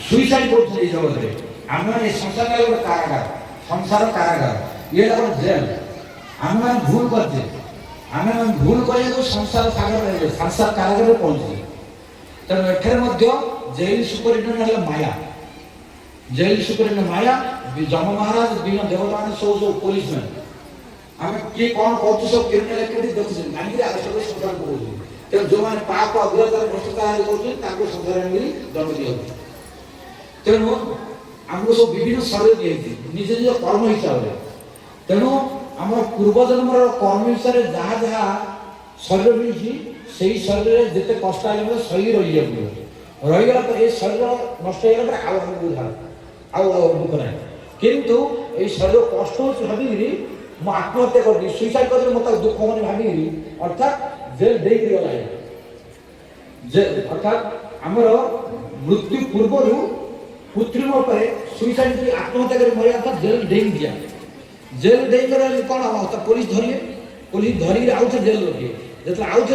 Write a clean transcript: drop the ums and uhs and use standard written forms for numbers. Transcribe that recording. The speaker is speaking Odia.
ସୁଇସାଇଡ୍ କରୁଛନ୍ତି ଏଇ ଜଗତରେ। ଆମେମାନେ ଏ ସଂସାର ଗୋଟେ କାରାଗାର, ସଂସାର କାରାଗାର, ଇଏ ହେଲା ଗୋଟେ ଜେଲ୍। ଆମେମାନେ ଭୁଲ କରିଛେ, ଆମେମାନେ ଭୁଲ କରିବାକୁ ସଂସାର ସାଗରରେ ସଂସାର କାରାଗାରରେ ପହଞ୍ଚିଛେ। ତେଣୁ ଏଠାରେ ମଧ୍ୟ ଜେଲ୍ ସୁପରିଟେଣ୍ଡେଣ୍ଟ ହେଲା ମାୟା। ଜେଲ୍ ସୁପରିଟେଣ୍ଡେଣ୍ଟ ମାୟା, ଯମ ମହାରାଜ, ବିଭିନ୍ନ ଦେବତାମାନେ ସବୁ ପୋଲିସମ୍ୟାନ୍। ଆମେ କିଏ କ'ଣ କରୁଛୁ ସବୁ କ୍ରିମିନାଲ ଆକ୍ଟିଭିଟି ଦେଖୁଛନ୍ତି, କାହିଁକି ଆରେଷ୍ଟ କରି ସଂସାର ପକାଉଛନ୍ତି। ତେଣୁ ଯେଉଁମାନେ ପାପ ଅଗ୍ରତାର ଭ୍ରଷ୍ଟାଚାର କରୁଛନ୍ତି ତାଙ୍କୁ ସଂସାର ଆଣିକି ଦଣ୍ଡ ଦିଆଯାଉଛି। ତେଣୁ ଆମକୁ ସବୁ ବିଭିନ୍ନ ଶରୀର ଦିଆଯାଇଛି ନିଜ ନିଜ କର୍ମ ହିସାବରେ। ତେଣୁ ଆମର ପୂର୍ବଜନ୍ମର କର୍ମ ହିସାବରେ ଯାହା ଯାହା ଶରୀର ମିଳିଛି ସେଇ ଶରୀରରେ ଯେତେ କଷ୍ଟ ହେଲେ ମଧ୍ୟ ସହି ରହିଯିବାକୁ ପଡ଼ିବ। ରହିଗଲା ପରେ ଏ ଶରୀର ନଷ୍ଟ ହେଇଗଲା ପରେ ଆଉ ଆମକୁ ଆଉ ଦୁଃଖ ନାହିଁ। କିନ୍ତୁ ଏଇ ଶରୀର କଷ୍ଟ ହେଉଛି ଭାବିକିରି ମୁଁ ଆତ୍ମହତ୍ୟା କରିବି, ସୁଇସାଇଡ୍ କରିବି, ମୋତେ ଦୁଃଖ ମାନେ ଭାବିକିରି ଅର୍ଥାତ୍ ଜେଲ୍ ଦେଇକିରି ଗଲା। ଅର୍ଥାତ୍ ଆମର ମୃତ୍ୟୁ ପୂର୍ବରୁ କୃତ୍ରିମ ଉପରେ ସୁଇସାଇଡ୍ କରି ଆତ୍ମହତ୍ୟା କରି ମରିବା ଅର୍ଥାତ୍ ଜେଲ୍ ଡେଇଁକି ଯିବା। ଜେଲ୍ ଡେଇଁଗଲେ କ'ଣ ହେବ? ପୋଲିସ ଧରିବେ, ପୋଲିସ ଧରିକିରି ଆଉଥରେ ଜେଲ୍ ରଖିବେ। ଯେତେବେଳେ ଆଉଥରେ